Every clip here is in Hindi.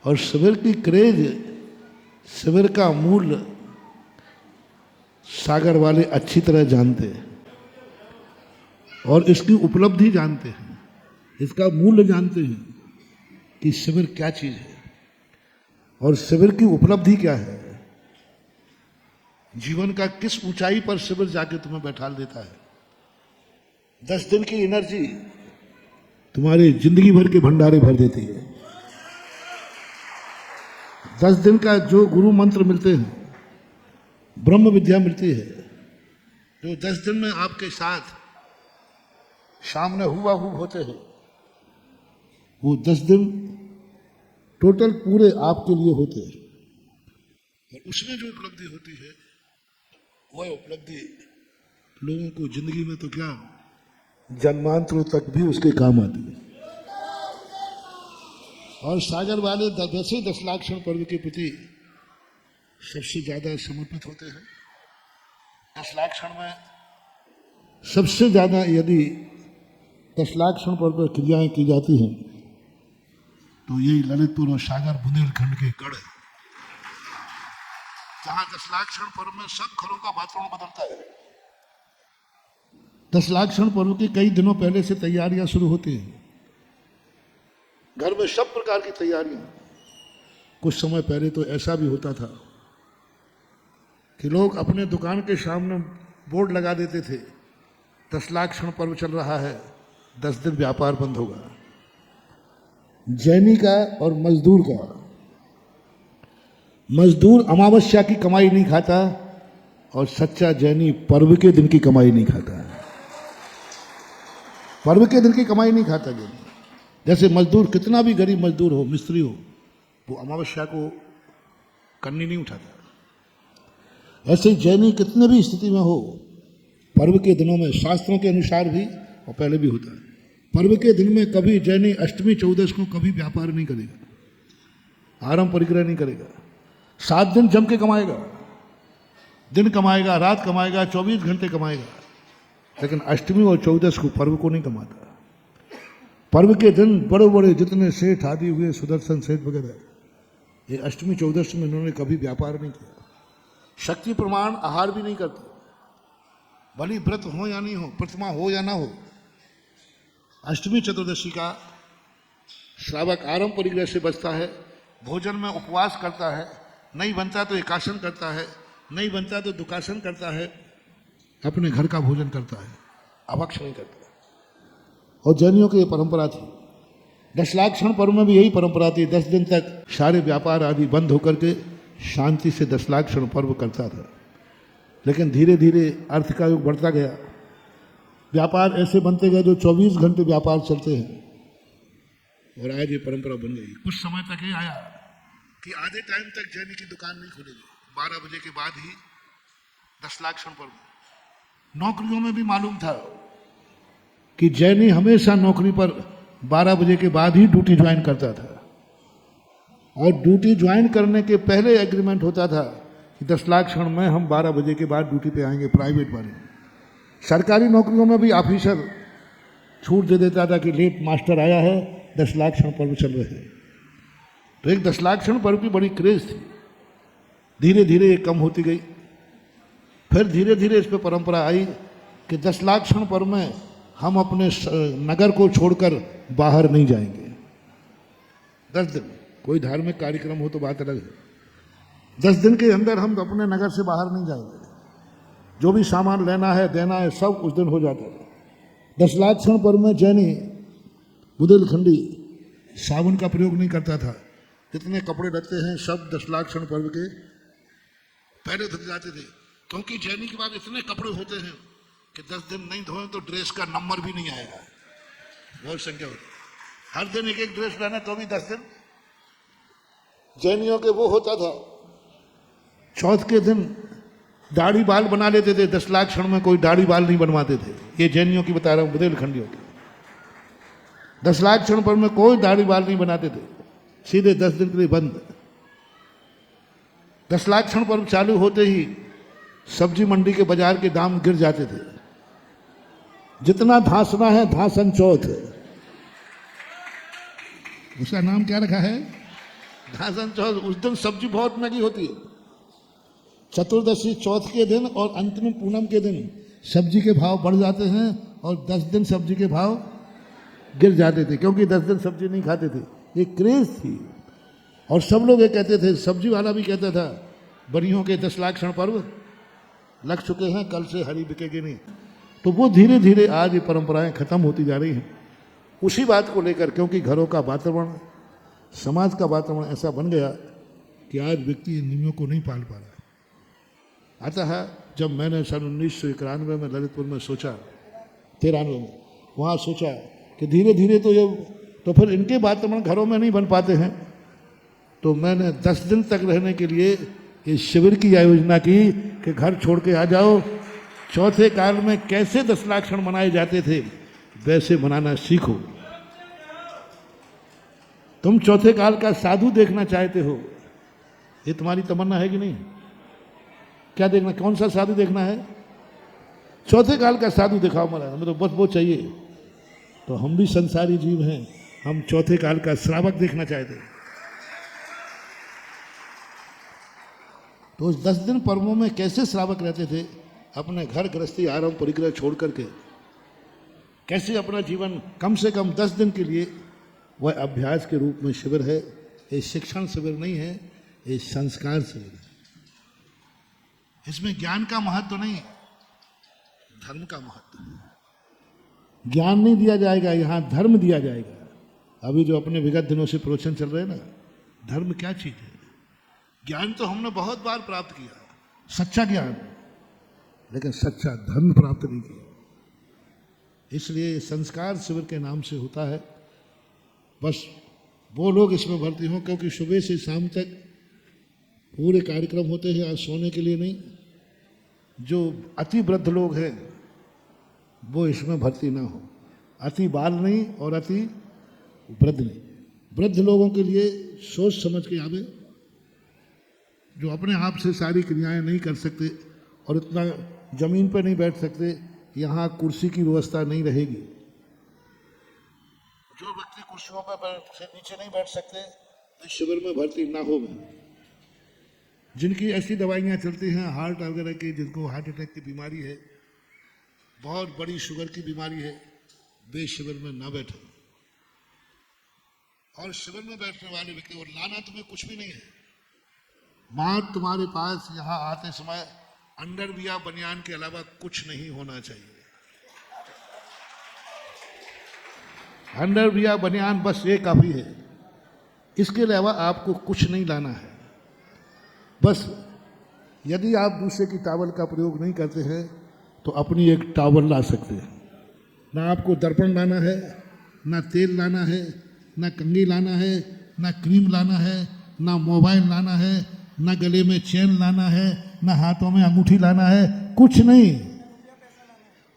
और शिविर की क्रेज, शिविर का मूल्य सागर वाले अच्छी तरह जानते हैं और इसकी उपलब्धि जानते हैं, इसका मूल्य जानते हैं कि शिविर क्या चीज है और शिविर की उपलब्धि क्या है। जीवन का किस ऊंचाई पर शिविर जाके तुम्हें बैठाल देता है। 10 दिन की एनर्जी तुम्हारी जिंदगी भर के भंडारे भर देती है। 10 दिन का जो गुरु मंत्र मिलते हैं, ब्रह्म विद्या मिलती है, जो 10 दिन में आपके साथ सामने हुआ होते हैं, वो 10 दिन टोटल पूरे आपके लिए होते हैं। और उसमें जो उपलब्धि होती है वह उपलब्धि लोगों को जिंदगी में तो क्या जन्मांतरों तक भी उसके काम आती है। और सागर वाले वैसे 10 लाख क्षण पर्व के प्रति सबसे ज्यादा समर्पित होते हैं। 10 लाख क्षण में सबसे ज्यादा यदि 10 लाख क्षण पर्व पर क्रियाएं की जाती हैं तो यही ललितपुर और सागर बुंदेलखंड के गढ़ है, जहां 10 लाख क्षण पर्व में सब घरों का वातावरण बदलता है। 10 लाख क्षण पर्व के कई दिनों पहले से तैयारियां शुरू होती हैं। घर में सब प्रकार की तैयारियां। कुछ समय पहले तो ऐसा भी होता था कि लोग अपने दुकान के सामने बोर्ड लगा देते थे, 10 लाख क्षण पर्व चल रहा है, 10 दिन व्यापार बंद होगा। जैनी का और मजदूर का, मजदूर अमावस्या की कमाई नहीं खाता और सच्चा जैनी पर्व के दिन की कमाई नहीं खाता। पर्व के दिन की कमाई नहीं खाता जैनी। जैसे मजदूर कितना भी गरीब मजदूर हो, मिस्त्री हो, वो अमावस्या को करनी नहीं उठाता। ऐसे जैनी कितने भी स्थिति में हो, पर्व के दिनों में शास्त्रों के अनुसार भी और पहले भी होता है, पर्व के दिन में कभी जैनी अष्टमी चौदश को कभी व्यापार नहीं करेगा, आरंभ परिग्रह नहीं करेगा। 7 दिन जम के कमाएगा, दिन कमाएगा, रात कमाएगा, 24 घंटे कमाएगा, लेकिन अष्टमी और चौदश को, पर्व को नहीं कमाता। पर्व के दिन बड़े बड़े जितने सेठ आदि हुए, सुदर्शन सेठ वगैरह, ये अष्टमी चौदश में इन्होंने कभी व्यापार नहीं किया। शक्ति प्रमाण आहार भी नहीं करते, भली व्रत हो या नहीं हो, प्रतिमा हो या ना हो। अष्टमी चतुर्दशी का श्रावक आरंभ परिग्रह से बचता है, भोजन में उपवास करता है, नहीं बनता तो एकासन करता है, नहीं बनता तो दुकासन करता है, अपने घर का भोजन करता है, अभक्ष नहीं करता। और जैनियों की ये परंपरा थी। 10 लाख क्षण पर्व में भी यही परंपरा थी। 10 दिन तक सारे व्यापार आदि बंद होकर के शांति से 10 लाख क्षण पर्व करता था। लेकिन धीरे धीरे अर्थ का युग बढ़ता गया, व्यापार ऐसे बनते गए जो 24 घंटे व्यापार चलते हैं और आज ये परंपरा बन गई। कुछ समय तक ये आया कि आधे टाइम तक जैनी की दुकान नहीं खुलेगी, 12 बजे के बाद ही 10 लाख क्षण पर्व। नौकरियों में भी मालूम था कि जैनी हमेशा नौकरी पर 12 बजे के बाद ही ड्यूटी ज्वाइन करता था और ड्यूटी ज्वाइन करने के पहले एग्रीमेंट होता था कि 10 लाख क्षण में हम 12 बजे के बाद ड्यूटी पे आएंगे। प्राइवेट वाले, सरकारी नौकरियों में भी ऑफिसर छूट दे देता था कि लेट मास्टर आया है, 10 लाख क्षण पर्व चल रहे हैं। तो एक 10 लाख क्षण पर्व की बड़ी क्रेज थी। धीरे धीरे ये कम होती गई। फिर धीरे धीरे इस पर परंपरा आई कि 10 लाख क्षण पर्व में हम अपने नगर को छोड़कर बाहर नहीं जाएंगे। 10 दिन कोई धार्मिक कार्यक्रम हो तो बात अलग है, 10 दिन के अंदर हम अपने नगर से बाहर नहीं जाएंगे। जो भी सामान लेना है, देना है, सब उस दिन हो जाता है। 10 लाख क्षण पर्व में जैनी बुंदेलखंडी साबुन का प्रयोग नहीं करता था। जितने कपड़े लगते हैं सब 10 लाख क्षण पर्व के पहले धुल जाते थे, क्योंकि जैनी के बाद इतने कपड़े होते हैं कि 10 दिन नहीं धोए तो ड्रेस का नंबर भी नहीं आएगा। बहुत संख्या होती है, हर दिन एक एक ड्रेस पहने तो भी 10 दिन। जैनियों के वो होता था, चौथ के दिन दाढ़ी बाल बना लेते थे। 10 लाख क्षण में कोई दाढ़ी बाल नहीं बनवाते थे। ये जैनियों की बता रहा हूँ, बुंदेलखंडियों की। 10 लाख क्षण पर में कोई दाढ़ी बाल नहीं बनाते थे, सीधे 10 दिन के लिए बंद। 10 लाख क्षण पर्व चालू होते ही सब्जी मंडी के बाजार के दाम गिर जाते थे। जितना धांसना है धांसन चौथ, उसका नाम क्या रखा है, धासन चौथ उस दिन सब्जी बहुत महंगी होती है। चतुर्दशी चौथ के दिन और अंत में पूनम के दिन सब्जी के भाव बढ़ जाते हैं और 10 दिन सब्जी के भाव गिर जाते थे, क्योंकि 10 दिन सब्जी नहीं खाते थे। ये क्रेज थी। और सब लोग ये कहते थे, सब्जी वाला भी कहता था, बरियों के 10 लाख क्षण पर्व लग चुके हैं, कल से हरी बिकेगी नहीं। तो वो धीरे धीरे आज ये परंपराएं खत्म होती जा रही हैं। उसी बात को लेकर, क्योंकि घरों का वातावरण, समाज का वातावरण ऐसा बन गया कि आज व्यक्ति इन नियमों को नहीं पाल पा रहा। अतः जब मैंने सन 1991 में ललितपुर में सोचा, 93 में वहाँ सोचा कि धीरे धीरे तो फिर इनके वातावरण घरों में नहीं बन पाते हैं, तो मैंने 10 दिन तक रहने के लिए इस शिविर की आयोजना की कि घर छोड़ के आ जाओ। चौथे काल में कैसे 10 लाख क्षण मनाए जाते थे वैसे मनाना सीखो। तुम चौथे काल का साधु देखना चाहते हो, ये तुम्हारी तमन्ना है कि नहीं? क्या देखना, कौन सा साधु देखना है? चौथे काल का साधु दिखाओ महाराज, हमें तो बस वो चाहिए। तो हम भी संसारी जीव हैं, हम चौथे काल का श्रावक देखना चाहते हैं। तो उस 10 दिन पर्वों में कैसे श्रावक रहते थे, अपने घर गृहस्थी आराम परिग्रह छोड़ करके, कैसे अपना जीवन कम से कम 10 दिन के लिए वह अभ्यास के रूप में शिविर है। ये शिक्षण शिविर नहीं है, ये संस्कार शिविर है। इसमें ज्ञान का महत्व नहीं, धर्म का महत्व। ज्ञान नहीं दिया जाएगा, यहाँ धर्म दिया जाएगा। अभी जो अपने विगत दिनों से प्रवचन चल रहे हैं ना, धर्म क्या चीज है? ज्ञान तो हमने बहुत बार प्राप्त किया, सच्चा ज्ञान, लेकिन सच्चा धर्म प्राप्त नहीं किया। इसलिए संस्कार शिविर के नाम से होता है। बस वो लोग इसमें भर्ती हों, क्योंकि सुबह से शाम तक पूरे कार्यक्रम होते हैं, आज सोने के लिए नहीं। जो अति वृद्ध लोग हैं वो इसमें भर्ती ना हो, अति बाल नहीं और अति वृद्ध नहीं। वृद्ध लोगों के लिए सोच समझ के आवे, जो अपने आप से सारी क्रियाएं नहीं कर सकते और इतना जमीन पर नहीं बैठ सकते, यहाँ कुर्सी की व्यवस्था नहीं रहेगी। जो व्यक्ति कुर्सियों पर से नीचे नहीं बैठ सकते, इस शिविर में भर्ती ना हो। जिनकी ऐसी दवाइयाँ चलती हैं हार्ट वगैरह की, जिनको हार्ट अटैक की बीमारी है, बहुत बड़ी शुगर की बीमारी है, वे शिविर में ना बैठे। और शिविर में बैठने वाले व्यक्ति, और लाना तुम्हें कुछ भी नहीं है, मात्र तुम्हारे पास यहाँ आते समय अंडरवियर बनियान के अलावा कुछ नहीं होना चाहिए। अंडरवियर बनियान बस ये काफी है, इसके अलावा आपको कुछ नहीं लाना है। बस यदि आप दूसरे की टॉवल का प्रयोग नहीं करते हैं तो अपनी एक टॉवल ला सकते हैं। ना आपको दर्पण लाना है, ना तेल लाना है, ना कंघी लाना है, ना क्रीम लाना है, ना मोबाइल लाना है, ना गले में चेन लाना है, ना हाथों में अंगूठी लाना है, कुछ नहीं।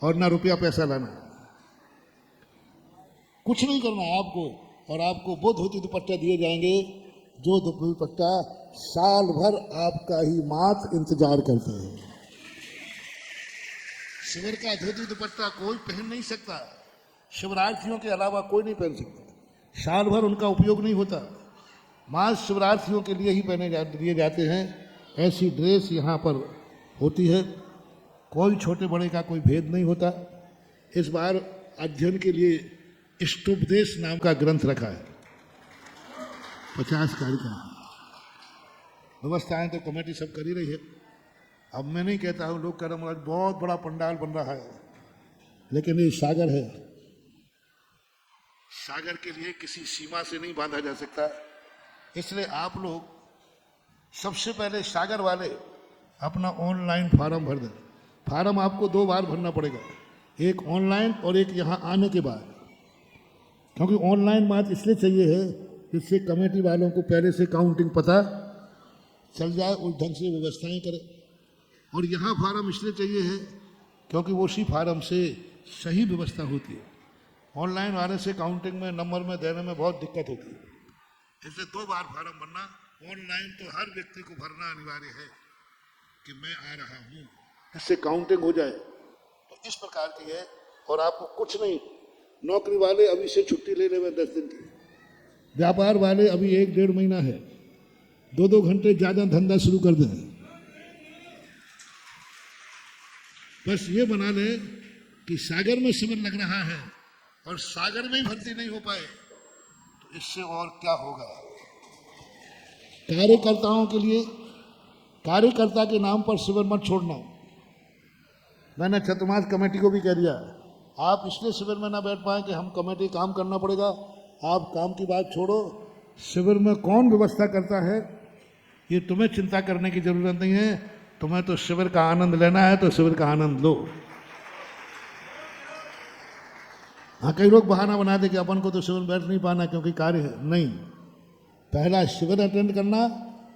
और ना रुपया पैसा लाना है, कुछ नहीं करना है आपको। और आपको वो धोती दुपट्टा दिए जाएंगे जो दुपट्टा साल भर आपका ही मात इंतजार करते हैं। शिविर का धोती दुपट्टा कोई पहन नहीं सकता, शिवरार्थियों के अलावा कोई नहीं पहन सकता। साल भर उनका उपयोग नहीं होता, मात्र शिवरार्थियों के लिए ही दिए जाते हैं। ऐसी ड्रेस यहाँ पर होती है, कोई छोटे बड़े का कोई भेद नहीं होता। इस बार अध्ययन के लिए इष्टोपदेश नाम का ग्रंथ रखा है, 50 कार्यक्रम। व्यवस्थाएं तो कमेटी सब कर ही रही है। अब मैं नहीं कहता हूँ, लोग कह रहे हैं बहुत बड़ा पंडाल बन रहा है, लेकिन ये सागर है, सागर के लिए किसी सीमा से नहीं बांधा जा सकता। इसलिए आप लोग सबसे पहले सागर वाले अपना ऑनलाइन फॉर्म भर दें। फॉर्म आपको 2 बार भरना पड़ेगा, एक ऑनलाइन और एक यहाँ आने के बाद। क्योंकि ऑनलाइन बात इसलिए चाहिए है जिससे कमेटी वालों को पहले से काउंटिंग पता चल जाए, उस ढंग से व्यवस्थाएं करें। और यहाँ फार्म इसलिए चाहिए है क्योंकि वो उसी फार्म से सही व्यवस्था होती है। ऑनलाइन वाले से काउंटिंग में नंबर में देने में बहुत दिक्कत होती है। इसलिए 2 बार फार्म भरना। ऑनलाइन तो हर व्यक्ति को भरना अनिवार्य है कि मैं आ रहा हूँ, इससे काउंटिंग हो जाए। तो इस प्रकार की है। और आपको कुछ नहीं, नौकरी वाले अभी से छुट्टी ले रहे हैं 10 दिन की, व्यापार वाले अभी 1-1.5 महीना है, 2-2 घंटे ज़्यादा धंधा शुरू कर दें। बस ये बना ले कि सागर में शिविर लग रहा है और सागर में ही भर्ती नहीं हो पाए तो इससे और क्या होगा। कार्यकर्ताओं के लिए, कार्यकर्ता के नाम पर शिविर मत छोड़ना। मैंने चतुर्मास कमेटी को भी कह दिया, आप इसलिए शिविर में ना बैठ पाए कि हम कमेटी काम करना पड़ेगा। आप काम की बात छोड़ो, शिविर में कौन व्यवस्था करता है ये तुम्हें चिंता करने की जरूरत नहीं है। तुम्हें तो शिविर का आनंद लेना है तो शिविर का आनंद लो। हाँ, कई लोग बहाना बना दे कि अपन को तो शिविर में बैठ नहीं पाना क्योंकि कार्य है। नहीं, पहला शिविर अटेंड करना,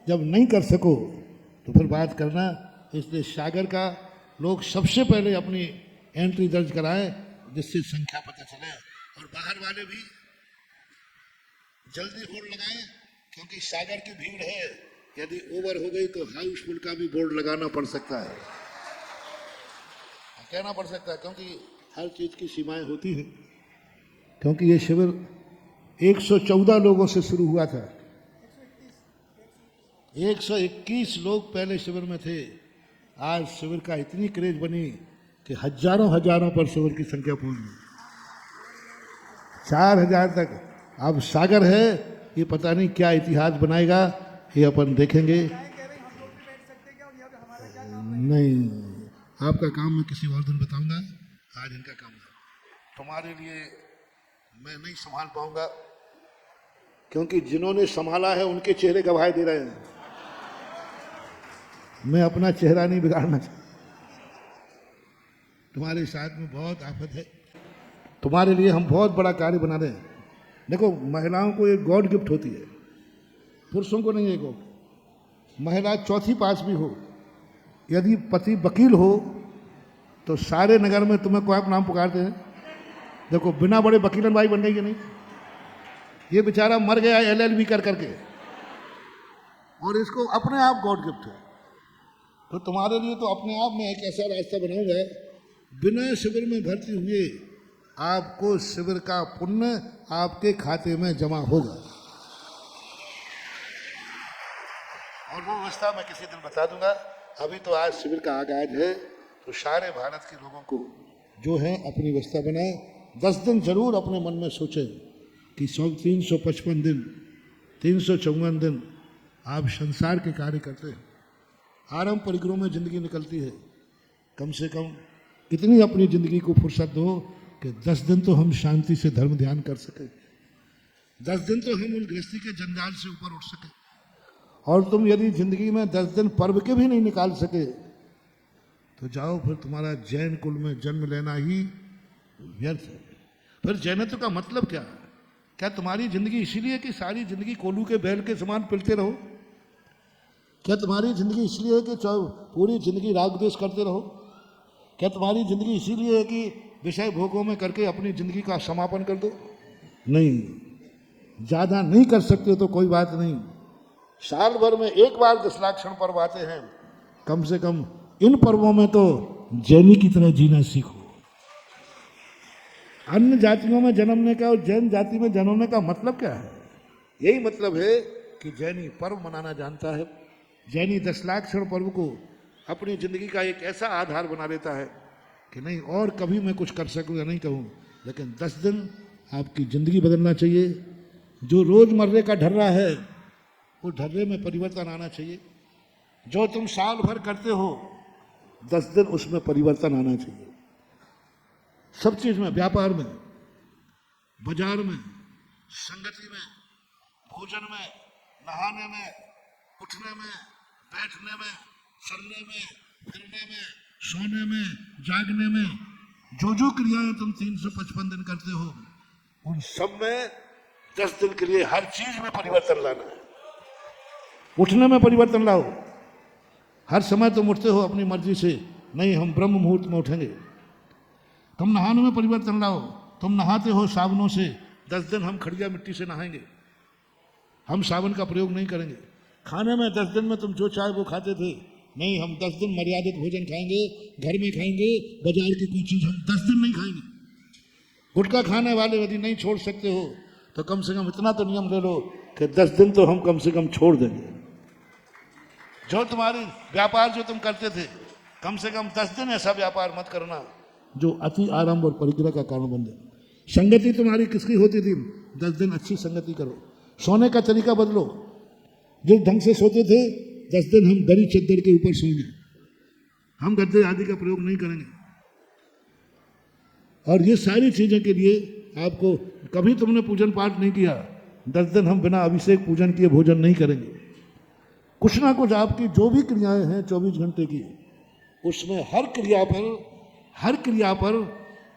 जब नहीं कर सको तो फिर बात करना। इसलिए सागर का लोग सबसे पहले अपनी एंट्री दर्ज कराएं जिससे संख्या पता चले, और बाहर वाले भी जल्दी होड़ लगाएं क्योंकि सागर की भीड़ है। यदि ओवर हो गई तो हाउसफुल का भी बोर्ड लगाना पड़ सकता है, कहना पड़ सकता है, क्योंकि हर चीज की सीमाएं होती हैं। क्योंकि ये शिविर 114 लोगों से शुरू हुआ था। 121 लोग पहले शिविर में थे। आज शिविर का इतनी क्रेज बनी कि हजारों पर शिविर की संख्या पहुंच गई 4000 तक। अब सागर है, ये पता नहीं क्या इतिहास बनाएगा, ये अपन देखेंगे। नहीं, आपका काम मैं किसी और दिन बताऊंगा, आज इनका काम है। तुम्हारे लिए मैं नहीं संभाल पाऊंगा क्योंकि जिन्होंने संभाला है उनके चेहरे गवाही दे रहे हैं। मैं अपना चेहरा नहीं बिगाड़ना चाहता। तुम्हारे साथ में बहुत आफत है, तुम्हारे लिए हम बहुत बड़ा कार्य बना रहे हैं। देखो, महिलाओं को एक गॉड गिफ्ट होती है, पुरुषों को नहीं है गॉड। महिला चौथी पास भी हो, यदि पति वकील हो तो सारे नगर में तुम्हें कोई नाम पुकारते हैं। देखो, बिना बड़े वकीलन भाई बन गई कि नहीं। ये बेचारा मर गया LLB कर करके, और इसको अपने आप गॉड गिफ्ट है। तो तुम्हारे लिए तो अपने आप में एक ऐसा रास्ता बनाऊंगा, बिना शिविर में भर्ती हुए आपको शिविर का पुण्य आपके खाते में जमा होगा। और वो व्यवस्था मैं किसी दिन बता दूंगा। अभी तो आज शिविर का आगाज है, तो सारे भारत के लोगों को जो है अपनी व्यवस्था बनाए। 10 दिन जरूर अपने मन में सोचें कि 355 दिन 354 दिन आप संसार के कार्य करते हैं। आरंभ परिक्रम में जिंदगी निकलती है, कम से कम इतनी अपनी जिंदगी को फुर्सत दो कि 10 दिन तो हम शांति से धर्म ध्यान कर सके, 10 दिन तो हम उन गृहस्थी के जंजाल से ऊपर उठ सके। और तुम यदि जिंदगी में 10 दिन पर्व के भी नहीं निकाल सके तो जाओ, फिर तुम्हारा जैन कुल में जन्म लेना ही व्यर्थ है। फिर जैनत्व का मतलब क्या है? क्या तुम्हारी जिंदगी इसीलिए कि सारी जिंदगी कोलू के बैल के समान पिलते रहो? क्या तुम्हारी जिंदगी इसलिए है कि पूरी जिंदगी राग द्वेष करते रहो? क्या तुम्हारी जिंदगी इसीलिए है कि विषय भोगों में करके अपनी जिंदगी का समापन कर दो? नहीं, ज्यादा नहीं कर सकते तो कोई बात नहीं। साल भर में एक बार 10 लाख क्षण पर्व आते हैं, कम से कम इन पर्वों में तो जैनी की तरह जीना सीखो। अन्य जातियों में जन्मने का और जैन जाति में जन्मने का मतलब क्या है? यही मतलब है कि जैनी पर्व मनाना जानता है। जैनी 10 लाख क्षण पर्व को अपनी जिंदगी का एक ऐसा आधार बना लेता है कि नहीं और कभी मैं कुछ कर सकूं या नहीं कहूं, लेकिन 10 दिन आपकी जिंदगी बदलना चाहिए। जो रोजमर्रे का ढर्रा है वो ढर्रे में परिवर्तन आना चाहिए। जो तुम साल भर करते हो 10 दिन उसमें परिवर्तन आना चाहिए। सब चीज में, व्यापार में, बाजार में, संगति में, भोजन में, नहाने में, उठने में, बैठने में, चलने में, फिरने में, सोने में, जागने में, जो जो क्रियाएं तुम 355 दिन करते हो उन सब में 10 दिन के लिए हर चीज में परिवर्तन लाना है। उठने में परिवर्तन लाओ। हर समय तुम उठते हो अपनी मर्जी से, नहीं हम ब्रह्म मुहूर्त में उठेंगे। तुम नहाने में परिवर्तन लाओ। तुम नहाते हो साबुनों से, 10 दिन हम खड़िया मिट्टी से नहाएंगे, हम साबुन का प्रयोग नहीं करेंगे। खाने में 10 दिन में तुम जो चाहे वो खाते थे, नहीं हम 10 दिन मर्यादित भोजन खाएंगे, घर में खाएंगे, बाजार की कोई चीज हम 10 दिन नहीं खाएंगे। गुटखा खाने वाले यदि नहीं छोड़ सकते हो तो कम से कम इतना तो नियम ले लो कि 10 दिन तो हम कम से कम छोड़ देंगे। जो तुम्हारी व्यापार जो तुम करते थे, कम से कम 10 दिन ऐसा व्यापार मत करना जो अति आरंभ और परिग्रह का कारण बन जाए। संगति तुम्हारी किसकी होती थी? 10 दिन अच्छी संगति करो। सोने का तरीका बदलो। जिस ढंग से सोते थे, 10 दिन हम दरी चद्दर के ऊपर सोएंगे, हम गद्दे आदि का प्रयोग नहीं करेंगे। और ये सारी चीजें के लिए आपको, कभी तुमने पूजन पाठ नहीं किया, 10 दिन हम बिना अभिषेक पूजन किए भोजन नहीं करेंगे। कुछ ना कुछ आपकी जो भी क्रियाएं हैं 24 घंटे की, उसमें हर क्रिया पर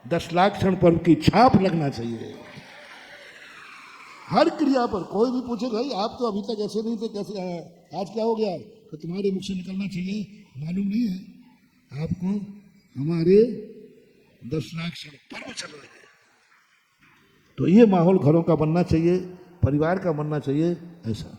10 लाख क्षण पर्व की छाप लगना चाहिए। हर क्रिया पर। कोई भी पूछे भाई आप तो अभी तक ऐसे नहीं थे, कैसे आया, आज क्या हो गया, तो तुम्हारे मुख से निकलना चाहिए, मालूम नहीं है आपको हमारे 10 लाख क्षण पर्व चल रहे हैं। तो ये माहौल घरों का बनना चाहिए, परिवार का बनना चाहिए ऐसा।